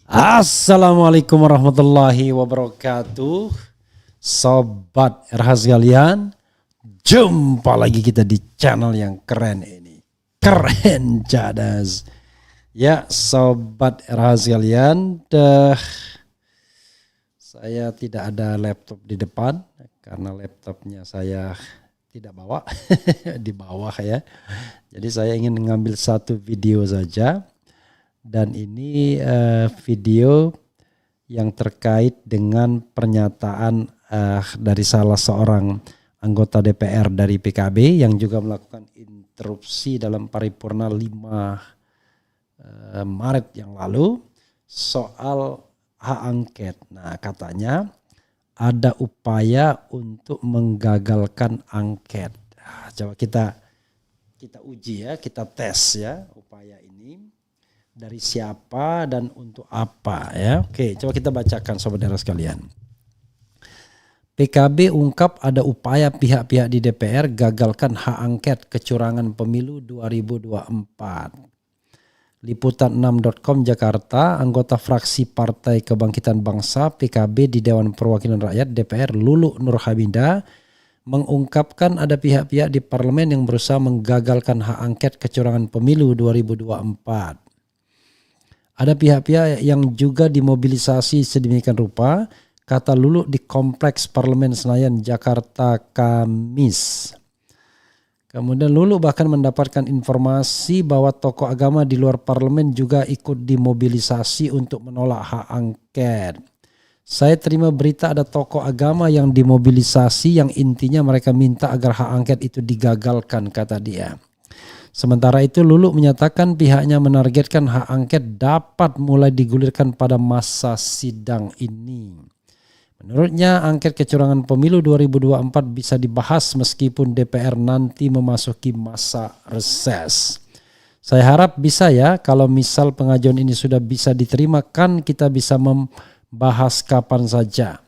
Assalamualaikum warahmatullahi wabarakatuh. Sobat RH sekalian, jumpa lagi kita di channel yang keren ini. Keren cadas. Ya Sobat RH sekalian, saya tidak ada laptop di depan karena laptopnya saya tidak bawa di bawah ya. Jadi saya ingin mengambil satu video saja. Dan ini video yang terkait dengan pernyataan dari salah seorang anggota DPR dari PKB yang juga melakukan interupsi dalam paripurna 5 Maret yang lalu soal hak angket. Nah, katanya ada upaya untuk menggagalkan angket. Nah, coba kita uji ya, kita tes ya upaya ini. Dari siapa dan untuk apa ya. Oke, coba kita bacakan saudara sekalian. PKB ungkap ada upaya pihak-pihak di DPR gagalkan hak angket kecurangan pemilu 2024. Liputan6.com Jakarta, anggota fraksi Partai Kebangkitan Bangsa PKB di Dewan Perwakilan Rakyat DPR Lulu Nurhamidah mengungkapkan ada pihak-pihak di parlemen yang berusaha menggagalkan hak angket kecurangan pemilu 2024. Ada pihak-pihak yang juga dimobilisasi sedemikian rupa, kata Lulu di Kompleks Parlemen Senayan, Jakarta, Kamis. Kemudian Lulu bahkan mendapatkan informasi bahwa tokoh agama di luar parlemen juga ikut dimobilisasi untuk menolak hak angket. Saya terima berita ada tokoh agama yang dimobilisasi yang intinya mereka minta agar hak angket itu digagalkan, kata dia. Sementara itu Lulu menyatakan pihaknya menargetkan hak angket dapat mulai digulirkan pada masa sidang ini. Menurutnya angket kecurangan pemilu 2024 bisa dibahas meskipun DPR nanti memasuki masa reses. Saya harap bisa ya, kalau misal pengajuan ini sudah bisa diterima kan kita bisa membahas kapan saja.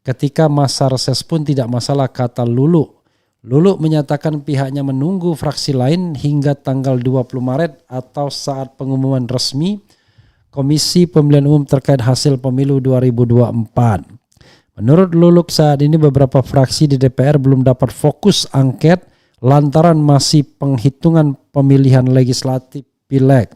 Ketika masa reses pun tidak masalah, kata Lulu. Lulu menyatakan pihaknya menunggu fraksi lain hingga tanggal 20 Maret atau saat pengumuman resmi Komisi Pemilihan Umum terkait hasil pemilu 2024. Menurut Lulu saat ini beberapa fraksi di DPR belum dapat fokus angket lantaran masih penghitungan pemilihan legislatif pileg.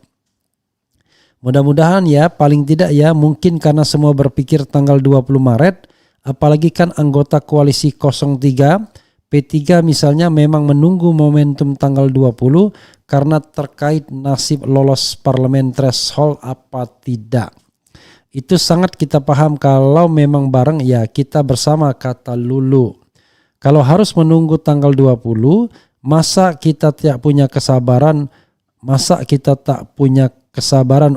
Mudah-mudahan ya, paling tidak ya, mungkin karena semua berpikir tanggal 20 Maret, apalagi kan anggota koalisi 03 P3 misalnya memang menunggu momentum tanggal 20 karena terkait nasib lolos parlemen threshold apa tidak. Itu sangat kita paham kalau memang bareng ya kita bersama, kata Lulu. Kalau harus menunggu tanggal 20, masa kita tak punya kesabaran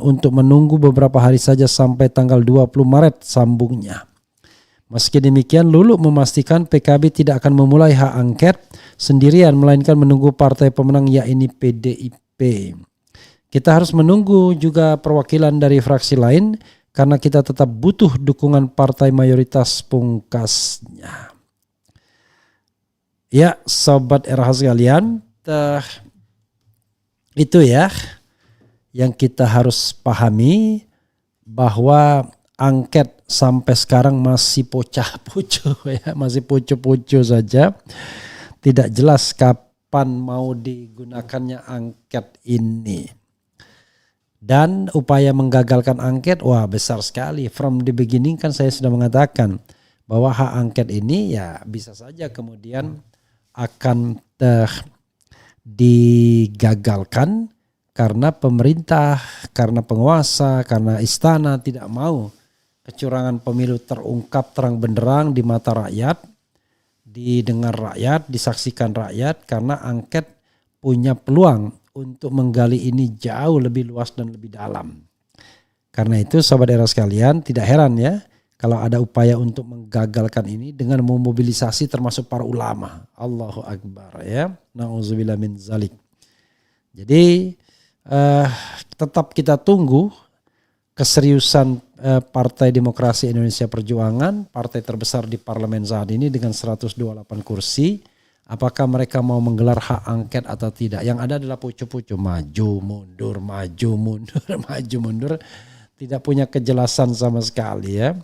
untuk menunggu beberapa hari saja sampai tanggal 20 Maret, sambungnya. Meski demikian, Lulu memastikan PKB tidak akan memulai hak angket sendirian, melainkan menunggu partai pemenang yakni PDIP. Kita harus menunggu juga perwakilan dari fraksi lain karena kita tetap butuh dukungan partai mayoritas, pungkasnya. Ya, Sobat RH sekalian, itu ya yang kita harus pahami, bahwa angket sampai sekarang masih pocah-poco ya, masih poco-poco saja. Tidak jelas kapan mau digunakannya angket ini. Dan upaya menggagalkan angket, wah besar sekali. From the beginning kan saya sudah mengatakan bahwa hak angket ini ya bisa saja kemudian akan digagalkan karena pemerintah, karena penguasa, karena istana tidak mau kecurangan pemilu terungkap terang benderang di mata rakyat, didengar rakyat, disaksikan rakyat, karena angket punya peluang untuk menggali ini jauh lebih luas dan lebih dalam. Karena itu Sobat RH sekalian, tidak heran ya kalau ada upaya untuk menggagalkan ini dengan memobilisasi termasuk para ulama. Allahu Akbar ya. Na'udzubillah min zalik. Jadi tetap kita tunggu keseriusan Partai Demokrasi Indonesia Perjuangan, partai terbesar di parlemen saat ini dengan 128 kursi. Apakah mereka mau menggelar hak angket atau tidak? Yang ada adalah pucu-pucu, maju mundur, maju mundur, maju mundur. tidak punya kejelasan sama sekali ya.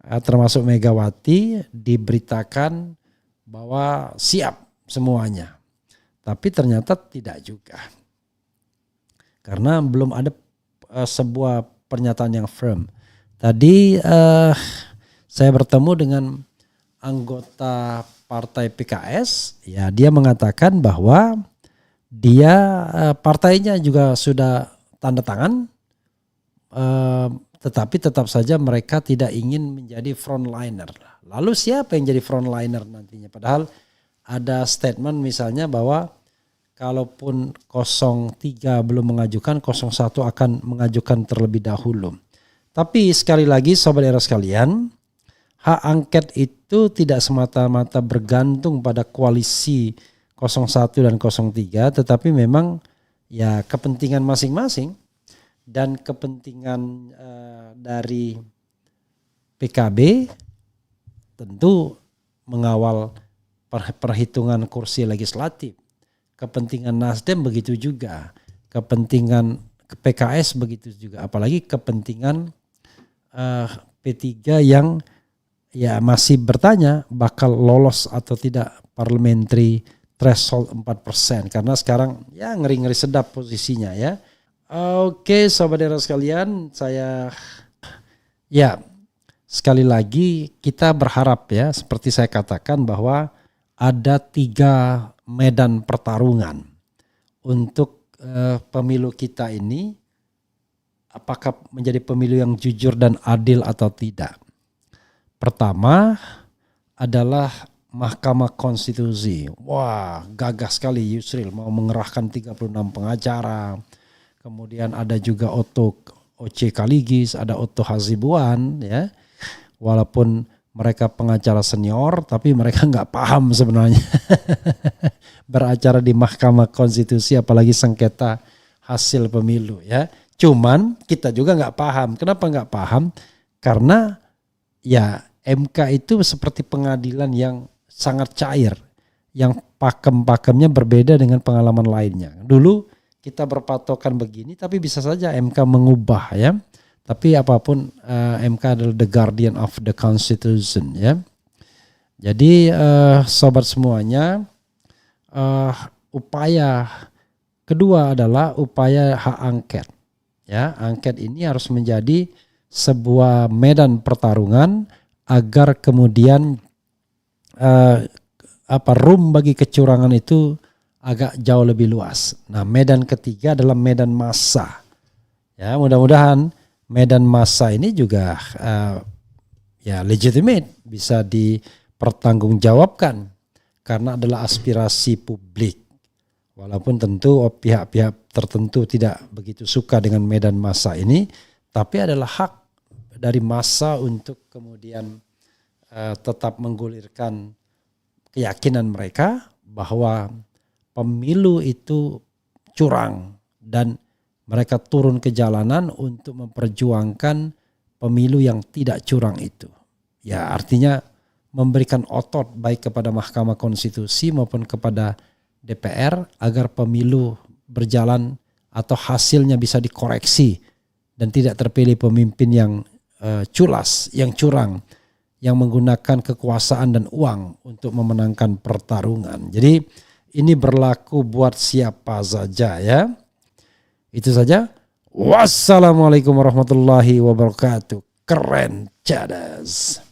Termasuk Megawati diberitakan bahwa siap semuanya. Tapi ternyata tidak juga. Karena belum ada sebuah pernyataan yang firm. Tadi saya bertemu dengan anggota partai PKS, ya dia mengatakan bahwa dia partainya juga sudah tanda tangan, tetapi tetap saja mereka tidak ingin menjadi frontliner. Lalu siapa yang jadi frontliner nantinya? Padahal ada statement misalnya bahwa kalaupun 03 belum mengajukan, 01 akan mengajukan terlebih dahulu. Tapi sekali lagi Sobat Era sekalian, hak angket itu tidak semata-mata bergantung pada koalisi 01 dan 03, tetapi memang ya kepentingan masing-masing. Dan kepentingan dari PKB tentu mengawal perhitungan kursi legislatif. Kepentingan Nasdem begitu juga. Kepentingan PKS begitu juga. Apalagi kepentingan P3 yang ya masih bertanya bakal lolos atau tidak parliamentary threshold 4%. Karena sekarang ya ngeri-ngeri sedap posisinya ya. Oke Sobat Era sekalian, saya ya sekali lagi kita berharap ya seperti saya katakan bahwa ada 3 medan pertarungan untuk pemilu kita ini, apakah menjadi pemilu yang jujur dan adil atau tidak. Pertama adalah Mahkamah Konstitusi. Wah, gagah sekali Yusril mau mengerahkan 36 pengacara. Kemudian ada juga Oce Kaligis, ada Otto Hasibuan ya. Walaupun mereka pengacara senior tapi mereka nggak paham sebenarnya beracara di Mahkamah Konstitusi apalagi sengketa hasil pemilu ya. Cuman kita juga nggak paham. Kenapa nggak paham? Karena ya MK itu seperti pengadilan yang sangat cair, yang pakem-pakemnya berbeda dengan pengalaman lainnya. Dulu kita berpatokan begini, tapi bisa saja MK mengubah ya. Tapi apapun MK adalah the guardian of the Constitution ya. Jadi sobat semuanya, upaya kedua adalah upaya hak angket. Ya, angket ini harus menjadi sebuah medan pertarungan agar kemudian room bagi kecurangan itu agak jauh lebih luas. Nah, medan ketiga adalah medan massa. Ya, mudah-mudahan medan massa ini juga ya legitimate, bisa dipertanggungjawabkan karena adalah aspirasi publik. Walaupun tentu pihak-pihak tertentu tidak begitu suka dengan medan massa ini, tapi adalah hak dari massa untuk kemudian tetap menggulirkan keyakinan mereka bahwa pemilu itu curang dan mereka turun ke jalanan untuk memperjuangkan pemilu yang tidak curang itu. Ya, artinya memberikan otot baik kepada Mahkamah Konstitusi maupun kepada DPR agar pemilu berjalan atau hasilnya bisa dikoreksi dan tidak terpilih pemimpin yang culas, yang curang, yang menggunakan kekuasaan dan uang untuk memenangkan pertarungan. Jadi ini berlaku buat siapa saja ya. Itu saja. Wassalamualaikum warahmatullahi wabarakatuh. Keren cadas.